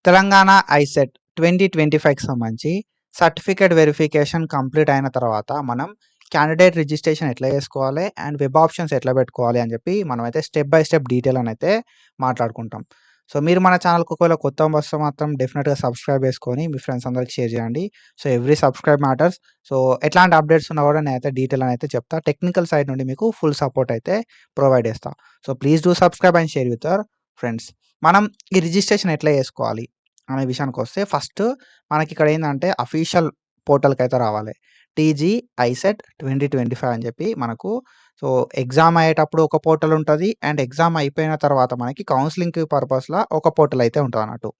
Telangana ICET 2025కి సంబంధించి certificate verification complete అయిన తర్వాత మనం క్యాండిడేట్ రిజిస్ట్రేషన్ ఎట్లా చేసుకోవాలి అండ్ వెబ్ ఆప్షన్స్ ఎట్లా పెట్టుకోవాలి అని చెప్పి మనమైతే స్టెప్ బై స్టెప్ డీటెయిల్ అని అయితే మాట్లాడుకుంటాం. సో మీరు మన ఛానల్కి ఒకవేళ కొత్త వస్తే మాత్రం డెఫినెట్గా సబ్స్క్రైబ్ చేసుకొని మీ ఫ్రెండ్స్ అందరికి షేర్ చేయండి. So every subscribe matters. So ఎట్లాంటి అప్డేట్స్ ఉన్నా కూడా నేనైతే డీటెయిల్ అని అయితే చెప్తా. టెక్నికల్ సైడ్ నుండి మీకు ఫుల్ సపోర్ట్ అయితే ప్రొవైడ్ చేస్తా. So please do subscribe and share with your friends. మనం ఈ రిజిస్ట్రేషన్ ఎట్లా చేసుకోవాలి అనే విషయానికి వస్తే ఫస్ట్ మనకి ఇక్కడ ఏంటంటే అఫీషియల్ పోర్టల్కి అయితే రావాలి. టీజీ ఐసెట్ 2025 అని చెప్పి మనకు సో ఎగ్జామ్ అయ్యేటప్పుడు ఒక పోర్టల్ ఉంటుంది అండ్ ఎగ్జామ్ అయిపోయిన తర్వాత మనకి కౌన్సిలింగ్ పర్పస్లో ఒక పోర్టల్ అయితే ఉంటుంది అన్నట్టు.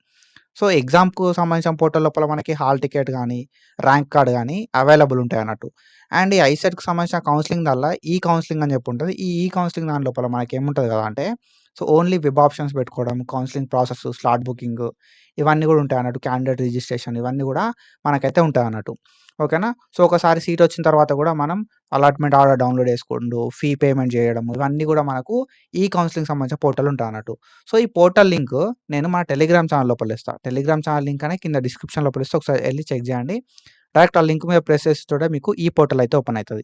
సో ఎగ్జామ్కు సంబంధించిన పోర్టల్ లోపల మనకి హాల్ టికెట్ కానీ ర్యాంక్ కార్డ్ కానీ అవైలబుల్ ఉంటాయి అన్నట్టు. అండ్ ఈ ఐసెట్కి సంబంధించిన కౌన్సిలింగ్ దానిలో ఈ కౌన్సిలింగ్ అని చెప్పి ఉంటుంది. ఈ కౌన్సిలింగ్ దాని లోపల మనకి ఏముంటుంది కదా అంటే సో ఓన్లీ వెబ్ ఆప్షన్స్ పెట్టుకోవడం, కౌన్సిలింగ్ ప్రాసెస్, స్లాట్ బుకింగ్ ఇవన్నీ కూడా ఉంటాయి అన్నట్టు. క్యాండిడేట్ రిజిస్ట్రేషన్ ఇవన్నీ కూడా మనకైతే ఉంటాయి అన్నట్టు. ఓకేనా. సో ఒకసారి సీట్ వచ్చిన తర్వాత కూడా మనం అలాట్మెంట్ ఆర్డర్ డౌన్లోడ్ చేసుకుంటూ ఫీ పేమెంట్ చేయడం ఇవన్నీ కూడా మనకు ఈ కౌన్సిలింగ్ సంబంధించిన పోర్టల్ ఉంటాయి అన్నట్టు. సో ఈ పోర్టల్ లింక్ నేను మా టెలిగ్రామ్ ఛానల్ లోపల ఇస్తాను. టెలిగ్రామ్ ఛానల్ లింక్ అనేది కింద డిస్క్రిప్షన్ లోపల ఇస్తే ఒకసారి వెళ్ళి చెక్ చేయండి. డైరెక్ట్ ఆ లింక్ మీద ప్రెస్ చేస్తే మీకు ఈ పోర్టల్ అయితే ఓపెన్ అవుతుంది.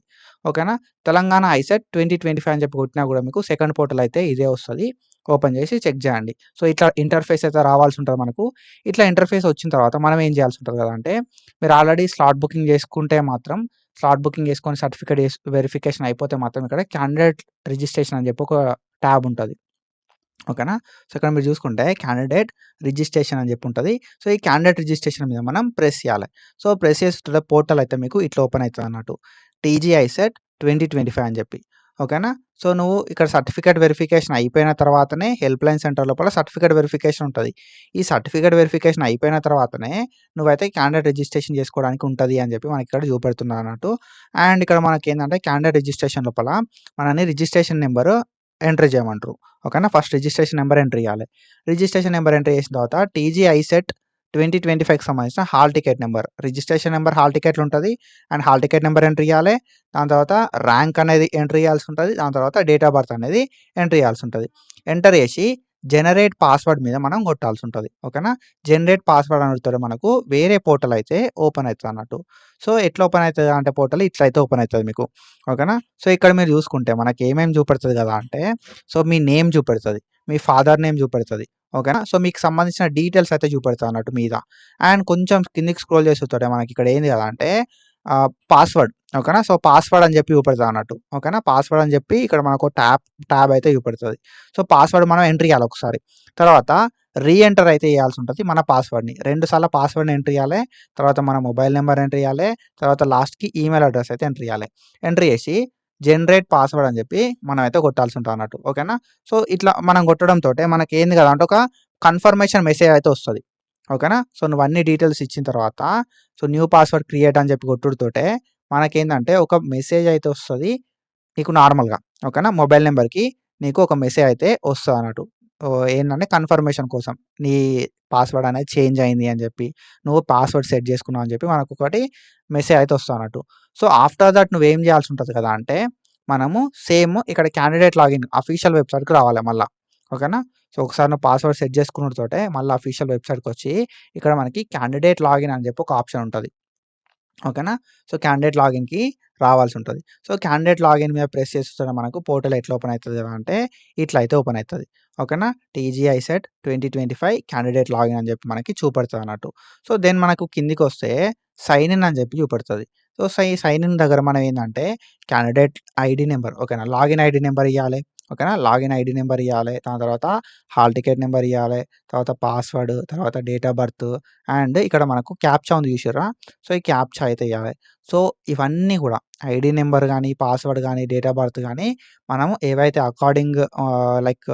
ఓకేనా. తెలంగాణ ఐసెట్ 2025 అని చెప్పి కొట్టినా కూడా మీకు సెకండ్ పోర్టల్ అయితే ఇదే వస్తుంది. ఓపెన్ చేసి చెక్ చేయండి. సో ఇట్లా ఇంటర్ఫేస్ అయితే రావాల్సి ఉంటుంది మనకు. ఇట్లా ఇంటర్ఫేస్ వచ్చిన తర్వాత మనం ఏం చేయాల్సి ఉంటుంది కదా అంటే మీరు ఆల్రెడీ స్లాట్ బుకింగ్ చేసుకుంటే మాత్రం స్లాట్ బుకింగ్ చేసుకొని సర్టిఫికేట్ వెరిఫికేషన్ అయిపోతే మాత్రం ఇక్కడ క్యాండిడేట్ రిజిస్ట్రేషన్ అని చెప్పి ఒక ట్యాబ్ ఉంటుంది. ఓకేనా. సో ఇక్కడ మీరు చూసుకుంటే క్యాండిడేట్ రిజిస్ట్రేషన్ అని చెప్పి ఉంటుంది. సో ఈ క్యాండిడేట్ రిజిస్ట్రేషన్ మీద మనం ప్రెస్ చేయాలి. సో ప్రెస్ చేస్తే పోర్టల్ అయితే మీకు ఇట్లా ఓపెన్ అవుతుంది అన్నట్టు. టీజీ ఐసెట్ 2025 అని చెప్పి. ఓకేనా. సో నువ్వు ఇక్కడ సర్టిఫికేట్ వెరిఫికేషన్ అయిపోయిన తర్వాతనే హెల్ప్ లైన్ సెంటర్ లోపల సర్టిఫికేట్ వెరిఫికేషన్ ఉంటుంది. ఈ సర్టిఫికేట్ వెరిఫికేషన్ అయిపోయిన తర్వాతనే నువ్వైతే క్యాండిడేట్ రిజిస్ట్రేషన్ చేసుకోవడానికి ఉంటుంది అని చెప్పి మనకి ఇక్కడ చూపెడుతున్నారు అన్నట్టు. అండ్ ఇక్కడ మనకి ఏంటంటే క్యాండిడేట్ రిజిస్ట్రేషన్ లోపల మనని రిజిస్ట్రేషన్ నెంబరు ఎంటర్ చేయమంటారు. ఓకేనా. ఫస్ట్ రిజిస్ట్రేషన్ నెంబర్ ఎంటర్ చేయాలి. రిజిస్ట్రేషన్ నెంబర్ ఎంటర్ చేసిన తర్వాత టీజీ ఐసెట్ 2025కి సంబంధించిన hall ticket number, registration number hall టికెట్లు ఉంటుంది and hall ticket number enter చేయాలి. దాని తర్వాత ర్యాంక్ అనేది ఎంటర్ చేయాల్సి ఉంటుంది. దాని తర్వాత డేట్ ఆఫ్ బర్త్ అనేది ఎంటర్ చేయాల్సి ఉంటుంది. ఎంటర్ చేసి జనరేట్ పాస్వర్డ్ మీద మనం కొట్టాల్సి ఉంటుంది. ఓకేనా. జనరేట్ పాస్వర్డ్ అనేది మనకు వేరే పోర్టల్ అయితే ఓపెన్ అవుతుంది అన్నట్టు. సో ఎట్లా ఓపెన్ అవుతుంది అంటే పోర్టల్ ఇట్లా అయితే ఓపెన్ అవుతుంది మీకు. ఓకేనా. సో ఇక్కడ మీరు చూసుకుంటే మనకి ఏమేమి చూపెడుతుంది కదా అంటే సో మీ నేమ్ చూపెడుతుంది, మీ ఫాదర్ నేమ్ చూపెడుతుంది. ఓకేనా. సో మీకు సంబంధించిన డీటెయిల్స్ అయితే చూపెడతా అన్నట్టు మీద. అండ్ కొంచెం కిందికి స్క్రోల్ చేస్తుంటే మనకి ఇక్కడ ఏంది కదా అంటే పాస్వర్డ్. ఓకేనా. సో పాస్వర్డ్ అని చెప్పి చూపెడతా అన్నట్టు. ఓకేనా. పాస్వర్డ్ అని చెప్పి ఇక్కడ మనకు ట్యాబ్ అయితే చూపెడుతుంది. సో పాస్వర్డ్ మనం ఎంట్రీ చేయాలి ఒకసారి. తర్వాత రీఎంటర్ అయితే చేయాల్సి ఉంటుంది మన పాస్వర్డ్ని. 2 సార్లు పాస్వర్డ్ని ఎంట్రీ చేయాలి. తర్వాత మన మొబైల్ నెంబర్ ఎంట్రీ చేయాలి. తర్వాత లాస్ట్కి ఈమెయిల్ అడ్రస్ అయితే ఎంట్రీ చేయాలి. ఎంట్రీ చేసి జనరేట్ పాస్వర్డ్ అని చెప్పి మనం అయితే కొట్టాల్సి ఉంటుంది అన్నట్టు. ఓకేనా. సో ఇట్లా మనం కొట్టడంతో మనకి ఏంది కదా అంటే ఒక కన్ఫర్మేషన్ మెసేజ్ అయితే వస్తుంది. ఓకేనా. సో నువ్వు అన్ని డీటెయిల్స్ ఇచ్చిన తర్వాత సో న్యూ పాస్వర్డ్ క్రియేట్ అని చెప్పి కొట్టుడుతోటే మనకేందంటే ఒక మెసేజ్ అయితే వస్తుంది నీకు నార్మల్గా. ఓకేనా. మొబైల్ నెంబర్కి నీకు ఒక మెసేజ్ అయితే వస్తుంది అన్నట్టు. ఏంటంటే కన్ఫర్మేషన్ కోసం నీ పాస్వర్డ్ అనేది చేంజ్ అయింది అని చెప్పి నువ్వు పాస్వర్డ్ సెట్ చేసుకున్నావు అని చెప్పి మనకు ఒకటి మెసేజ్ అయితే వస్తుంది అన్నట్టు. సో ఆఫ్టర్ దట్ నువ్వేం చేయాల్సి ఉంటుంది కదా అంటే మనము సేమ్ ఇక్కడ క్యాండిడేట్ లాగిన్ అఫీషియల్ వెబ్సైట్కి రావాలి మళ్ళీ. ఓకేనా. సో ఒకసారి నువ్వు పాస్వర్డ్ సెట్ చేసుకున్నతోటే మళ్ళీ అఫీషియల్ వెబ్సైట్కి వచ్చి ఇక్కడ మనకి క్యాండిడేట్ లాగిన్ అని చెప్పి ఒక ఆప్షన్ ఉంటుంది. ఓకేనా. సో క్యాండిడేట్ లాగిన్కి రావాల్సి ఉంటుంది. సో క్యాండిడేట్ లాగిన్ మీద ప్రెస్ చేస్తే మనకు పోర్టల్ ఎట్లా ఓపెన్ అవుతుంది కదా అంటే ఇట్లా అయితే ఓపెన్ అవుతుంది. ఓకేనా. టీజీ ఐసెట్ 2025 క్యాండిడేట్ లాగిన్ అని చెప్పి మనకి చూపెడుతుంది అన్నట్టు. సో దెన్ మనకు కిందికి వస్తే సైన్ ఇన్ అని చెప్పి చూపెడుతుంది. సో సైన్ ఇన్ దగ్గర మనం ఏంటంటే క్యాండిడేట్ ఐడి నెంబర్. ఓకేనా. లాగిన్ ఐడి నెంబర్ ఇవ్వాలి. ఓకేనా. లాగిన్ ఐడి నెంబర్ ఇవ్వాలి. దాని తర్వాత హాల్ టికెట్ నెంబర్ ఇవ్వాలి. తర్వాత పాస్వర్డ్, తర్వాత డేట్ ఆఫ్ బర్త్ అండ్ ఇక్కడ మనకు క్యాప్చా ఉంది చూసారా. సో ఈ క్యాప్చా అయితే ఇవ్వాలి. సో ఇవన్నీ కూడా ఐడి నెంబర్ కానీ పాస్వర్డ్ కానీ డేట్ ఆఫ్ బర్త్ కానీ మనం ఏవైతే according like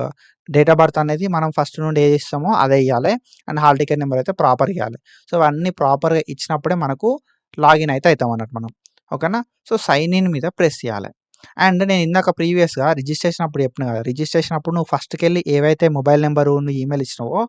date of birth అనేది మనం ఫస్ట్ నుండి ఏది ఇస్తామో అదే ఇవ్వాలి. అండ్ హాల్ టికెట్ నెంబర్ అయితే ప్రాపర్ ఇవ్వాలి. సో అవన్నీ ప్రాపర్గా ఇచ్చినప్పుడే మనకు లాగిన్ అయితే అవుతాం అన్నట్టు మనం. ఓకేనా. సో సైన్ ఇన్ మీద ప్రెస్ చేయాలి. అండ్ నేను ఇందాక ప్రీవియస్‌గా రిజిస్ట్రేషన్ అప్పుడు చెప్పిన కదా! రిజిస్ట్రేషన్ అప్పుడు నువ్వు ఫస్ట్‌కెళ్ళి ఏవైతే మొబైల్ నంబరు, నువ్వు ఈమెయిల్ ఇచ్చినావో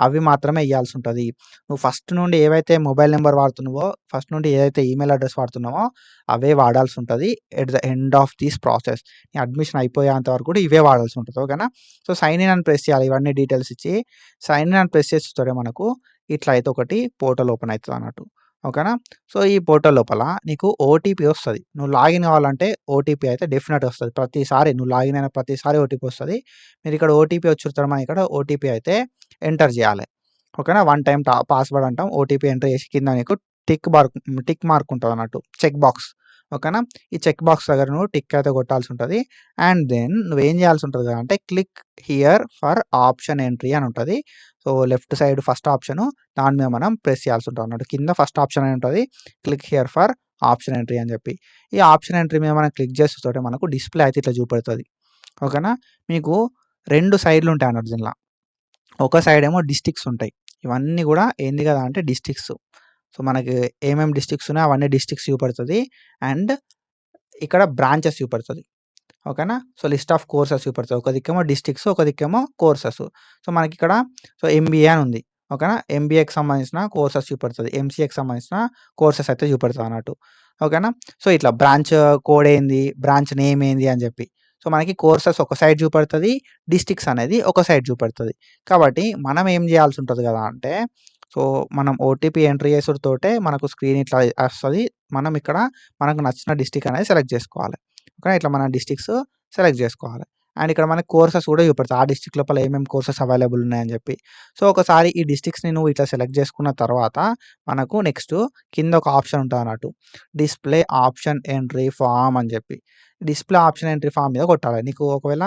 అవి మాత్రమే ఇయ్యాల్సి ఉంటది. నువ్వు ఫస్ట్ నుండి ఏవైతే మొబైల్ నంబర్ వాడుతున్నావో, ఫస్ట్ నుండి ఏదైతే ఈమెయిల్ అడ్రెస్ వాడుతున్నావో అవే వాడాల్సి ఉంటది. At the end of this process నీ అడ్మిషన్ అయిపోయేంత వరకు కూడా ఇవే వాడాల్సి ఉంటది. ఓకేనా. సో, సైన్ ఇన్ అని ప్రెస్ చేయాలి. ఇవన్నీ డీటెయిల్స్ ఇచ్చి సైన్ ఇన్ అని ప్రెస్ చేస్తే మనకు ఇట్లా అయితే ఒకటి పోర్టల్ ఓపెన్ అయితదన్నట్టు. ఓకేనా? సో, ఈ పోర్టల్ లోపల నీకు ఓటీపీ వస్తది. నువ్వు లాగిన్ కావాలంటే ఓటీపీ అయితే డెఫినెట్‌గా వస్తది. ప్రతిసారి నువ్వు లాగిన్ అయిన ప్రతిసారి ఓటీపీ వస్తది. మీరిక్కడ ఓటీపీ వచ్చిన తర్వాత మనం ఇక్కడ ఓటీపీ అయితే ఎంటర్ చేయాలి. ఓకేనా? వన్ టైమ్ పాస్‌వర్డ్ అంటాం. ఓటీపీ ఎంటర్ చేసి కింద నీకు టిక్ మార్క్ ఉంటదన్నట్టు. Check box. ఓకేనా? ఈ చెక్ బాక్స్ దగ్గర నువ్వు టిక్ అయితే కొట్టాల్సి ఉంటది. అండ్ దెన్ నువ్వేం చేయాల్సి ఉంటది అంటే click here for option entry అని ఉంటది. So, left side first option దాని మీద మనం ప్రెస్ చేయాల్సి ఉంటదన్నట్టు. కింద ఫస్ట్ ఆప్షన్ అని ఉంటది. Click here for option entry అని చెప్పి. ఈ ఆప్షన్ ఎంట్రీ మీద మనం క్లిక్ చేసేతోటే మనకు డిస్‌ప్లే అయితే ఇట్లా చూపెడతది. ఓకేనా? మీకు 2 సైడ్‌లు ఉంటాయన్నట్టు దీనిల. ఒక సైడ్ ఏమో డిస్ట్రిక్ట్స్ ఉంటాయి. ఇవన్నీ గూడా ఏంది గదా అంటే డిస్ట్రిక్ట్స్. సో, మనకి ఏమేం డిస్ట్రిక్ట్స్ ఉన్నాయో అవన్నీ డిస్ట్రిక్ట్స్ చూపెడతది. అండ్ ఇక్కడ బ్రాంచెస్ చూపెడతది. ఓకేనా? సో, లిస్ట్ ఆఫ్ కోర్సెస్ చూపెడతది. ఒక దిక్కేమో డిస్ట్రిక్ట్స్, ఒక దిక్కేమో కోర్సెస్. సో, మనకిక్కడ ఎంబీఏ అని ఉంది. ఓకేనా? ఎంబీఏకి సంబంధించిన కోర్సెస్ చూపెడతది. ఎంసీఏకి సంబంధించిన కోర్సెస్ అయితే చూపెడతదన్నట్టు. ఓకేనా? సో, ఇట్లా బ్రాంచ్ కోడ్ ఏంది, బ్రాంచ్ నేమ్ ఏంది అని జెప్పి. సో, మనకి కోర్సెస్ ఒక సైడ్ చూపెడతది. డిస్ట్రిక్ట్స్ అనేది ఒక సైడ్ చూపెడతది. కాబట్టి మనం ఏం జేయాల్సి ఉంటది గదా అంటే, సో, మనం ఓటీపీ ఎంటర్ చేసుడుతోటే మనకు స్క్రీన్ ఇట్లా వస్తది. మనం ఇక్కడ మనకు నచ్చిన డిస్ట్రిక్ట్ అనేది సెలెక్ట్ జేసుకోవాలి. ఓకే. ఇట్లా మన డిస్ట్రిక్ట్స్ సెలెక్ట్ జేసుకోవాలి. అండ్ ఇక్కడ మనకి కోర్సెస్ గూడా చూపెడతది. ఆ డిస్ట్రిక్ట్ లోపల ఏమేం కోర్సెస్ అవైలబుల్ ఉన్నాయని జెప్పి. సో, ఒకసారి ఈ డిస్ట్రిక్ట్స్‌ని నువ్వు ఇట్లా సెలెక్ట్ జేసుకున్న తర్వాత మనకు నెక్స్ట్ కింద ఒక ఆప్షన్ ఉంటదన్నట్టు. డిస్‌ప్లే ఆప్షన్ ఎంట్రీ ఫార్మ్ అని జెప్పి. డిస్‌ప్లే ఆప్షన్ ఎంట్రీ ఫార్మ్ మీద కొట్టాలి. నీకు ఒకవేళ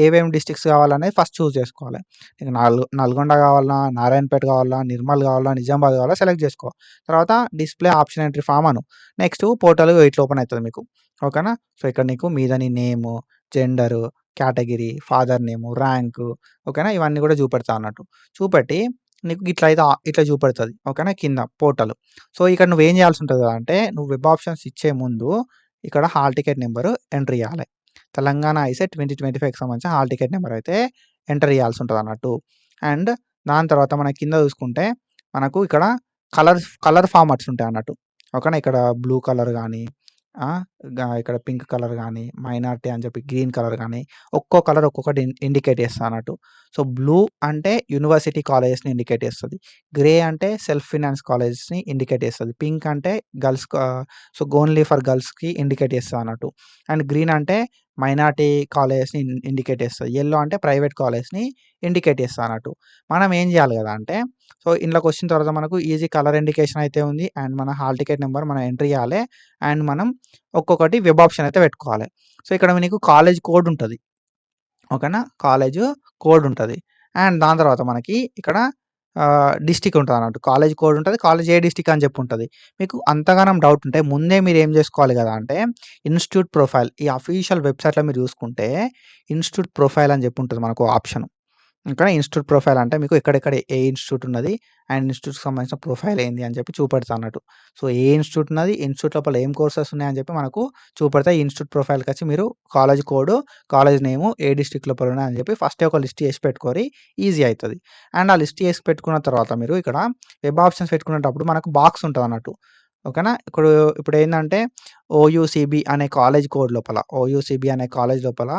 ఏమేం డిస్ట్రిక్ట్స్ కావాలనేది ఫస్ట్ చూజ్ జేసుకోవాలి. నీకు నల్గొండ కావాలన్నా, నారాయణపేట కావాలా, నిర్మల్ కావాలా, నిజామాబాద్ కావాలా సెలెక్ట్ జేసుకో. తర్వాత డిస్‌ప్లే ఆప్షన్ ఎంట్రీ ఫార్మ్ అను. నెక్స్ట్ పోర్టల్ ఇట్లా ఓపెన్ అయితది మీకు. ఓకేనా? సో, ఇక్కడ నీకు మీద నీ name, gender, category, father name, rank ఓకేనా? ఇవన్నీ గూడా చూపెడతా అన్నట్టు. చూపెట్టి నీకు గిట్లయితే ఇట్లా చూపెడతది. ఓకేనా? కింద పోర్టల్. సో, ఇక్కడ నువ్వేం చేయాల్సి ఉంటది అంటే నువ్వు వెబ్ ఆప్షన్స్ ఇచ్చే ముందు ఇక్కడ హాల్ టికెట్ నంబరు ఎంటర్ చేయాలి. తెలంగాణ ఐసెట్ 2025కి సంబంధించిన హాల్ టికెట్ నంబర్ అయితే ఎంటర్ చేయాల్సి ఉంటదన్నట్టు. అండ్ దాని తర్వాత మనం కింద చూసుకుంటే మనకు ఇక్కడ కలర్ ఫార్మాట్స్ ఉంటాయన్నట్టు. ఓకేనా? ఇక్కడ బ్లూ కలర్ గాని ఆ! ఇక్కడ పింక్ కలర్ గాని, మైనారిటీ అని చెప్పి గ్రీన్ కలర్ గాని, ఒక్కో కలర్ ఒక్కొక్కటి ఇండికేట్ చేస్తదన్నట్టు. సో, బ్లూ అంటే యూనివర్సిటీ కాలేజెస్‌ని ఇండికేట్ చేస్తది. గ్రే అంటే సెల్ఫ్ ఫైనాన్స్ కాలేజెస్‌ని ఇండికేట్ చేస్తది. పింక్ అంటే సో, ఓన్లీ ఫర్ గర్ల్స్‌కి ఇండికేట్ చేస్తదన్నట్టు. అండ్ గ్రీన్ అంటే మైనారిటీ కాలేజెస్‌ని ఇండికేట్ చేస్తది. యెల్లో అంటే ప్రైవేట్ కాలేజ్‌ని ఇండికేట్ చేస్తదన్నట్టు. మనం ఏం చేయాలి గదా అంటే, సో, ఇందులోకొచ్చిన తర్వాత మనకు ఈజీ కలర్ ఇండికేషన్ అయితే ఉంది. అండ్ మన హాల్ టికెట్ నంబర్ మనం ఎంటర్ చేయాలి. అండ్ మనం ఒక్కొక్కటి వెబ్ ఆప్షన్ అయితే పెట్టుకోవాలి. సో, ఇక్కడ నీకు కాలేజ్ కోడ్ ఉంటది. ఓకేనా? కాలేజు కోడ్ ఉంటది. అండ్ దాని తర్వాత మనకి ఇక్కడ డిస్ట్రిక్ట్ ఉంటదన్నట్టు. కాలేజ్ కోడ్ ఉంటది. కాలేజ్ ఏ డిస్ట్రిక్ట్ అని చెప్పి ఉంటది. మీకు అంతగనం డౌట్ ఉంటే ముందే మీరేం జేసుకోవాలి గదా అంటే ఇన్‌స్టిట్యూట్ ప్రొఫైల్ ఈ అఫీషియల్ వెబ్‌సైట్‌లో మీరు చూసుకుంటే ఇన్‌స్టిట్యూట్ ప్రొఫైల్ అని చెప్పి ఉంటది మనకు ఆప్షన్. ఇక్కడ ఇన్‌స్టిట్యూట్ ప్రొఫైల్ అంటే మీకు ఎక్కడెక్కడ ఏ ఇన్‌స్టిట్యూట్ ఉన్నది, అండ్ ఇన్‌స్టిట్యూట్‌కి సంబంధించిన ప్రొఫైల్ ఏంది అని చెప్పి చూపెడతదన్నట్టు. సో, ఏ ఇన్‌స్టిట్యూట్ ఉన్నది, ఇన్‌స్టిట్యూట్ లోపల ఏం కోర్సెస్ ఉన్నాయని చెప్పి మనకు చూపెడతాయి. ఈ ఇన్‌స్టిట్యూట్ ప్రొఫైల్‌కొచ్చి మీరు కాలేజ్ కోడ్, కాలేజ్ నేము, ఏ డిస్ట్రిక్ట్ లోపల ఉన్నాయని చెప్పి ఫస్టే ఒక లిస్ట్ చేసి పెట్టుకోరి ఈజీ అయితది. అండ్ ఆ లిస్ట్ చేసి పెట్టుకున్న తర్వాత మీరు ఇక్కడ వెబ్ ఆప్షన్స్ పెట్టుకునేటప్పుడు మనకు బాక్స్ ఉంటదన్నట్టు. ఓకేనా? ఇప్పుడేందంటే ఓయూసీబీ అనే కాలేజ్ కోడ్ లోపల, ఓయూసీబీ అనే కాలేజ్ లోపల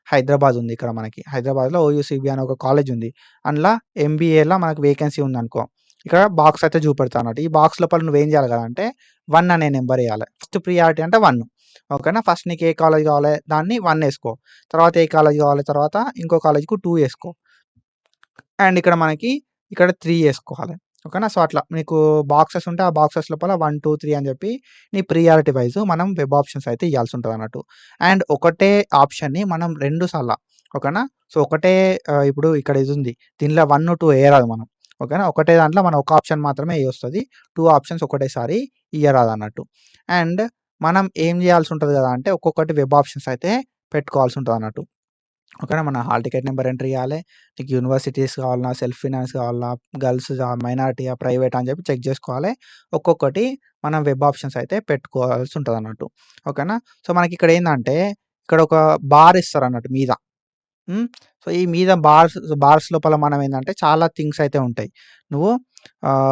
హైదరాబాద్ ఉంది ఇక్కడ మనకి. హైదరాబాద్‌లో ఓయూసీబీ అనే ఒక కాలేజ్ ఉంది. అందులో ఎంబీఏలో మనకు వేకెన్సీ ఉందనుకో. ఇక్కడ బాక్స్ అయితే చూపెడతా అన్నట్టు. ఈ బాక్స్ లోపల నువ్వేం చేయాలి కదా అంటే 1 అనే నంబర్ ఎయాలి. ఫస్ట్ ప్రియారిటీ అంటే 1 ఓకేనా? ఫస్ట్ నీకు ఏ కాలేజ్ కావాలి దాన్ని 1 ఏసుకో. తర్వాత ఏ కాలేజ్ కావాలి తర్వాత ఇంకో కాలేజ్‌కు 2 ఏసుకో. అండ్ ఇక్కడ మనకి ఇక్కడ 3 ఏసుకోవాలి. ఓకేనా? సో, అట్లా మీకు బాక్సెస్ ఉంటే ఆ బాక్సెస్ లోపల 1, 2, 3 అని చెప్పి నీ ప్రియారిటీ వైస్ మనం వెబ్ ఆప్షన్స్ అయితే ఇయ్యాల్సి ఉంటదన్నట్టు. అండ్ ఒకటే ఆప్షన్‌ని మనం 2 సార్ల ఓకేనా? సో, ఒకటే ఇప్పుడు ఇక్కడ ఇదుంది. దీనిలో 1, 2 ఎయరాదు మనం. ఓకేనా? ఒకటే దాంట్లో మనం ఒక ఆప్షన్ మాత్రమే ఎయొస్తది. 2 ఆప్షన్స్ ఒకటేసారి ఇయ్యరాదన్నట్టు. అండ్ మనం ఏం జేయాల్సి ఉంటది గదా అంటే ఒక్కొక్కటి వెబ్ ఆప్షన్స్ అయితే పెట్టుకోవాల్సి ఉంటదన్నట్టు. ఓకేనా? మన హాల్ టికెట్ నంబర్ ఎంటర్ చేయాలి. నీకు యూనివర్సిటీస్ కావాలన్నా, సెల్ఫ్ ఫైనాన్స్ కావాలన్నా, గర్ల్స్‌దా, మైనారిటీయా, ప్రైవేటా అని చెప్పి చెక్ చేసుకోవాలి. ఒక్కొక్కటి మనం వెబ్ ఆప్షన్స్ అయితే పెట్టుకోవాల్సి ఉంటదన్నట్టు. ఓకేనా? సో, మనకిక్కడ ఏందంటే ఇక్కడ ఒక బార్ ఇస్తారన్నట్టు మీద. హ్మ్. సో, ఈ మీద బార్స్ లోపల మనం ఏందంటే చాలా థింగ్స్ అయితే ఉంటాయి. నువ్వు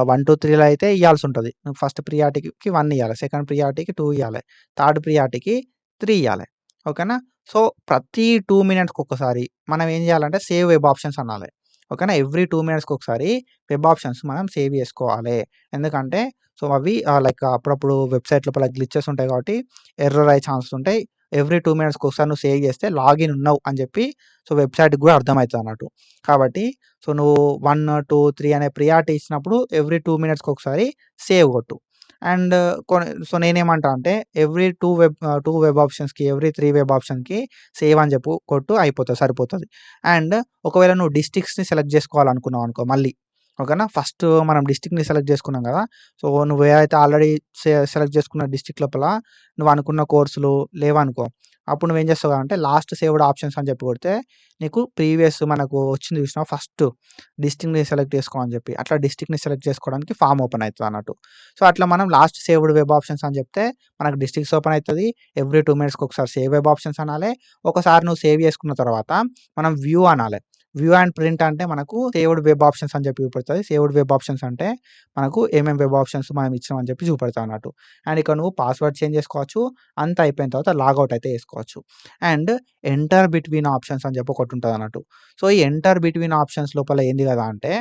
1, 2, 3లో అయితే ఇయ్యాల్సుంటది. నువ్వు ఫస్ట్ ప్రియారిటీకి 1 ఇయ్యాలి. సెకండ్ ప్రియారిటీకి 2 ఇయ్యాలి. థర్డ్ ప్రియారిటీకి 3 ఇయ్యాలి. ఓకేనా? సో, ప్రతి 2 మినిట్స్‌కొకసారి మనం ఏం చేయాలంటే సేవ్ వెబ్ ఆప్షన్స్ అనాలి. ఓకేనా. ఎవ్రీ 2 మినిట్స్‌కి ఒకసారి వెబ్ ఆప్షన్స్ మనం సేవ్ చేసుకోవాలి. ఎందుకంటే సో, అవి లైక్ అప్పుడప్పుడు వెబ్‌సైట్ లోపల గ్లిచెస్ ఉంటాయి కాబట్టి ఎర్రర్ అయ్యే ఛాన్సెస్ ఉంటాయి. ఎవ్రీ 2 మినిట్స్‌కి ఒకసారి నువ్వు సేవ్ చేస్తే లాగిన్ ఉన్నావు అని చెప్పి సో, వెబ్‌సైట్‌కి కూడా అర్థమైతదన్నట్టు. కాబట్టి సో, నువ్వు 1, 2, 3 అనే ప్రియారిటీ ఇచ్చినప్పుడు ఎవ్రీ 2 మినిట్స్‌కి ఒకసారి సేవ్ కొట్టు. అండ్ సో, నేనేమంటా అంటే ఎవ్రీ 2 వెబ్ ఆప్షన్స్‌కి, ఎవ్రీ 3 వెబ్ ఆప్షన్‌కి సేవ్ అని చెప్పు కొట్టు అయిపోతది, సరిపోతది. అండ్ ఒకవేళ నువ్వు డిస్ట్రిక్ట్స్‌ని సెలెక్ట్ చేసుకోవాలనుకున్నావనుకో మళ్ళీ, ఓకేనా. ఫస్ట్ మనం డిస్ట్రిక్ట్‌ని సెలెక్ట్ చేసుకున్నాం కదా! సో, నువ్వు ఏదైతే ఆల్రెడీ సెలెక్ట్ చేసుకున్న డిస్ట్రిక్ట్ లోపల నువ్వు అనుకున్న కోర్సులు లేవనుకో, అప్పుడు నువ్వేం చేస్తావంటే లాస్ట్ సేవ్డ్ ఆప్షన్స్ అని చెప్పి కొడితే నీకు ప్రీవియస్ మనకు వచ్చింది చూసినావా ఫస్ట్ డిస్ట్రిక్ట్‌ని సెలెక్ట్ చేసుకో అని చెప్పి. అట్లా డిస్ట్రిక్ట్‌ని సెలెక్ట్ చేసుకోవడానికి ఫార్మ్ ఓపెన్ అయితదన్నట్టు. సో, అట్లా మనం లాస్ట్ సేవ్డ్ వెబ్ ఆప్షన్స్ అని చెప్తే మనకు డిస్ట్రిక్ట్స్ ఓపెన్ అయితది. ఎవ్రీ 2 మినిట్స్‌కి ఒకసారి సేవ్ వెబ్ ఆప్షన్స్ అనాలే. ఒకసారి నువ్వు సేవ్ చేసుకున్న తర్వాత మనం వ్యూ అనాలే. వ్యూ అండ్ ప్రింట్ అంటే మనకు సేవ్డ్ వెబ్ ఆప్షన్స్ అని చెప్పి చూపెడతది. సేవ్డ్ వెబ్ ఆప్షన్స్ అంటే మనకు ఏమేం వెబ్ ఆప్షన్స్ మనం ఇచ్చినాం అని చెప్పి చూపెడతదన్నట్టు. అండ్ ఇక్కడ నువ్వు పాస్వర్డ్ చేంజ్ చేసుకోవచ్చు. అంతా అయిపోయిన తర్వాత లాగౌట్ అయితే చేసుకోవచ్చు. అండ్ ఎంటర్ బిట్వీన్ ఆప్షన్స్ అని చెప్పి ఒకటుంటదన్నట్టు. సో, ఈ ఎంటర్ బిట్వీన్ ఆప్షన్స్ లోపల ఏంది కదా అంటే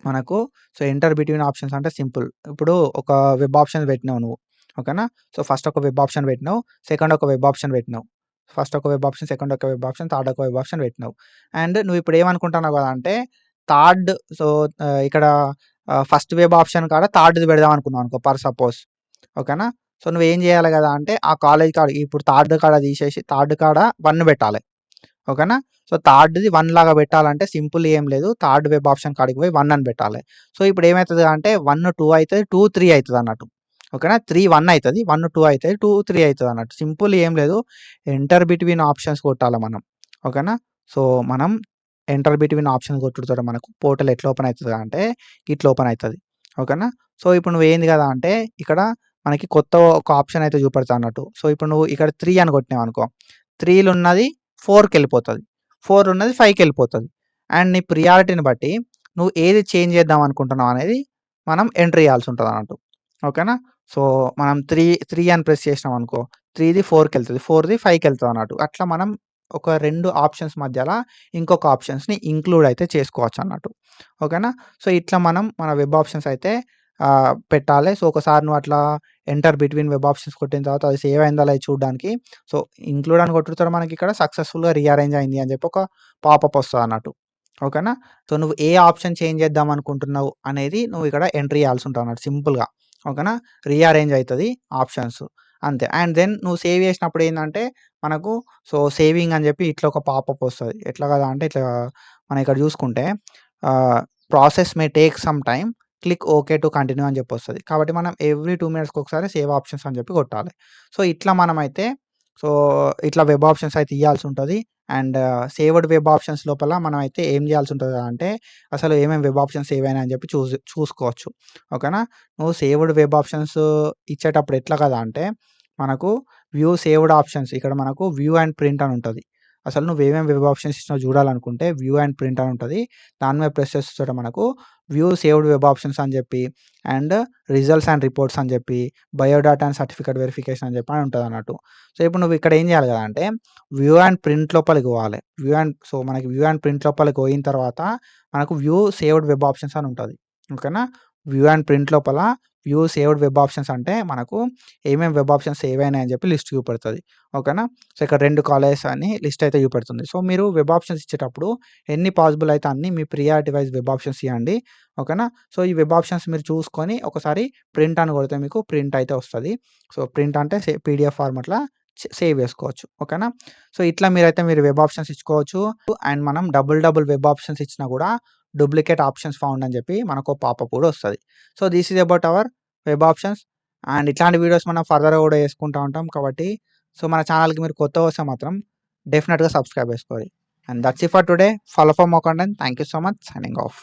మనకు సో, ఎంటర్ బిట్వీన్ ఆప్షన్స్ అంటే సింపుల్. ఇప్పుడు ఒక వెబ్ ఆప్షన్ పెట్టినావు నువ్వు. ఓకేనా. సో, ఫస్ట్ ఒక వెబ్ ఆప్షన్ పెట్టినావు. సెకండ్ ఒక వెబ్ ఆప్షన్ పెట్టినావు. ఫస్ట్ ఒక వెబ్ ఆప్షన్, సెకండ్ ఒక వెబ్ ఆప్షన్, థర్డ్ ఒక వెబ్ ఆప్షన్ పెట్టినావు. అండ్ నువ్వు ఇప్పుడు ఏమనుకుంటున్నావు కదా అంటే థర్డ్ సో, ఇక్కడ ఫస్ట్ వెబ్ ఆప్షన్ కాడ థర్డ్‌ది పెడదాం అనుకున్నావు అనుకో ఫర్ సపోజ్. ఓకేనా. సో, నువ్వేం చేయాలి కదా అంటే ఆ కాలేజ్ కాడ ఇప్పుడు థర్డ్ కాడ తీసేసి థర్డ్ కాడ 1 పెట్టాలి. ఓకేనా. సో, థర్డ్‌ది 1 లాగా పెట్టాలంటే సింపుల్ ఏం లేదు. థర్డ్ వెబ్ ఆప్షన్ కాడికి పోయి 1 అని పెట్టాలి. సో, ఇప్పుడు ఏమైతది అంటే 1, 2 అయితది. 2, 3 అయితదన్నట్టు. ఓకేనా. 3, 1 అయితది. 1, 2 అయితది. 2, 3 అయితదన్నట్టు. సింపుల్ ఏం లేదు. ఎంటర్ బిట్వీన్ ఆప్షన్స్ కొట్టాల మనం. ఓకేనా. సో, మనం ఎంటర్ బిట్వీన్ ఆప్షన్స్ కొట్టుడుతోటి మనకు పోర్టల్ ఎట్లా ఓపెన్ అయితది అంటే ఇట్లా ఓపెన్ అయితది. ఓకేనా. సో, ఇప్పుడు నువ్వేంది కదా అంటే ఇక్కడ మనకి కొత్త ఒక ఆప్షన్ అయితే చూపెడతదన్నట్టు. సో, ఇప్పుడు నువ్వు ఇక్కడ 3 అని కొట్టినావనుకో 3లో ఉన్నది 4కెళ్ళిపోతది. 4 ఉన్నది 5కెళ్ళిపోతది. అండ్ నీ ప్రియారిటీని బట్టి నువ్వు ఏది చేంజ్ చేద్దాం అనుకుంటున్నావు అనేది మనం ఎంటర్ చేయాల్సి ఉంటదన్నట్టు. ఓకేనా. సో, మనం 3 అని ప్రెస్ చేసినామనుకో 3ది 4కెళ్తది. 4ది 5కెళ్తదన్నట్టు. అట్లా మనం ఒక 2 ఆప్షన్స్ మధ్యల ఇంకొక ఆప్షన్స్‌ని ఇంక్లూడ్ అయితే చేసుకోవచ్చన్నట్టు. ఓకేనా. సో, ఇట్లా మనం మన వెబ్ ఆప్షన్స్ అయితే పెట్టాలి. సో, ఒకసారి నువ్వు అట్లా ఎంటర్ బిట్వీన్ వెబ్ ఆప్షన్స్ కొట్టిన తర్వాత అది సేవ్ అయిందా లేదా చూడడానికి సో, ఇంక్లూడ్ అని కొట్టుడుతోటి మనకిక్కడ సక్సెస్‌ఫుల్‌గా రీఅరేంజ్ అయింది అని చెప్పి ఒక పాపప్ వస్తదన్నట్టు. ఓకేనా. సో, నువ్వు ఏ ఆప్షన్ చేంజ్ చేద్దాం అనుకుంటున్నావు అనేది నువ్వు ఇక్కడ ఎంటర్ చేయాల్సి ఉంటదన్నట్టు సింపుల్‌గా. ఓకేనా. రీఅరేంజ్ అయితది ఆప్షన్స్. అంతే. అండ్ దెన్ నువ్వు సేవ్ చేసినప్పుడు ఏందంటే మనకు సో, సేవింగ్ అని చెప్పి ఇట్లా ఒక పాపప్ వస్తది. ఎట్లా కదా అంటే ఇట్లా మనం ఇక్కడ చూసుకుంటే ఆహ్, process may take some time click okay to continue అని చెప్పొస్తది. కాబట్టి మనం ఎవ్రీ 2 మినిట్స్‌కి ఒకసారి సేవ్ ఆప్షన్స్ అని చెప్పి కొట్టాలి. సో, ఇట్లా మనమైతే సో, ఇట్లా వెబ్ ఆప్షన్స్ అయితే ఇయ్యాల్సి ఉంటది. అండ్ సేవ్డ్ వెబ్ ఆప్షన్స్ లోపల మనమైతే ఏం చేయాల్సి ఉంటది అంటే అసలు ఏమేం వెబ్ ఆప్షన్స్ సేవ్ అయినాయి అని చెప్పి చూసుకోవచ్చు. ఓకేనా. నువ్వు సేవ్డ్ వెబ్ ఆప్షన్స్ ఇచ్చేటప్పుడు ఎట్లా కదా అంటే మనకు వ్యూ సేవ్డ్ ఆప్షన్స్ ఇక్కడ మనకు వ్యూ అండ్ ప్రింట్ అని ఉంటది. అసలు నువ్వు ఏమేమి వెబ్ ఆప్షన్స్ ఇచ్చినావో చూడాలనుకుంటే వ్యూ అండ్ ప్రింట్ అని ఉంటది. దాని మీద ప్రెస్ చేస్తే చూడ మనకు వ్యూ సేవ్డ్ వెబ్ ఆప్షన్స్ అని చెప్పి అండ్ రిజల్ట్స్ అండ్ రిపోర్ట్స్ అని చెప్పి బయోడాటా అండ్ సర్టిఫికేట్ వెరిఫికేషన్ అని చెప్పి అని ఉంటదన్నట్టు. సో, ఇప్పుడు నువ్వు ఇక్కడ ఏం చేయాలి కదా అంటే వ్యూ అండ్ ప్రింట్ లోపలికి పోవాలి. మనకి వ్యూ అండ్ ప్రింట్ లోపలికి పోయిన తర్వాత మనకు వ్యూ సేవ్డ్ వెబ్ ఆప్షన్స్ అని ఉంటది. ఓకేనా. వ్యూ అండ్ ప్రింట్ లోపల వ్యూ సేవ్డ్ వెబ్ ఆప్షన్స్ అంటే మనకు ఏమేం వెబ్ ఆప్షన్స్ సేవ్ అయినాయి అని చెప్పి లిస్ట్ చూపెడతది. ఓకేనా. సో, ఇక్కడ 2 కాలేజెస్ అని లిస్ట్ అయితే చూపెడుతుంది. సో, మీరు వెబ్ ఆప్షన్స్ ఇచ్చేటప్పుడు ఎన్ని పాసిబుల్ అయితే అన్ని మీ ప్రియారిటీ వైస్ వెబ్ ఆప్షన్స్ ఇయ్యండి. ఓకేనా. సో, ఈ వెబ్ ఆప్షన్స్ మీరు చూసుకొని ఒకసారి ప్రింట్ అని కొడితే మీకు ప్రింట్ అయితే వస్తది. సో, ప్రింట్ అంటే పీడీఎఫ్ ఫార్మాట్‌ల సేవ్ చేసుకోవచ్చు. ఓకేనా. సో, ఇట్లా మీరు వెబ్ ఆప్షన్స్ ఇచ్చుకోవచ్చు. అండ్ మనం డబుల్ వెబ్ ఆప్షన్స్ ఇచ్చినా కూడా డూప్లికేట్ ఆప్షన్స్ ఫౌండ్ అని చెప్పి మనకో పాపప్ కూడా వస్తది. So, this is about our web options. And ఇట్లాంటి వీడియోస్ మనం ఫర్దర్‌గా కూడా చేసుకుంటా ఉంటాం. కాబట్టి సో, మన ఛానెల్‌కి మీరు కొత్తగా వస్తే మాత్రం డెఫినిట్‌గా సబ్స్క్రైబ్ చేసుకోండి. And that's it for today. Follow for more content. Thank you so much. Signing off.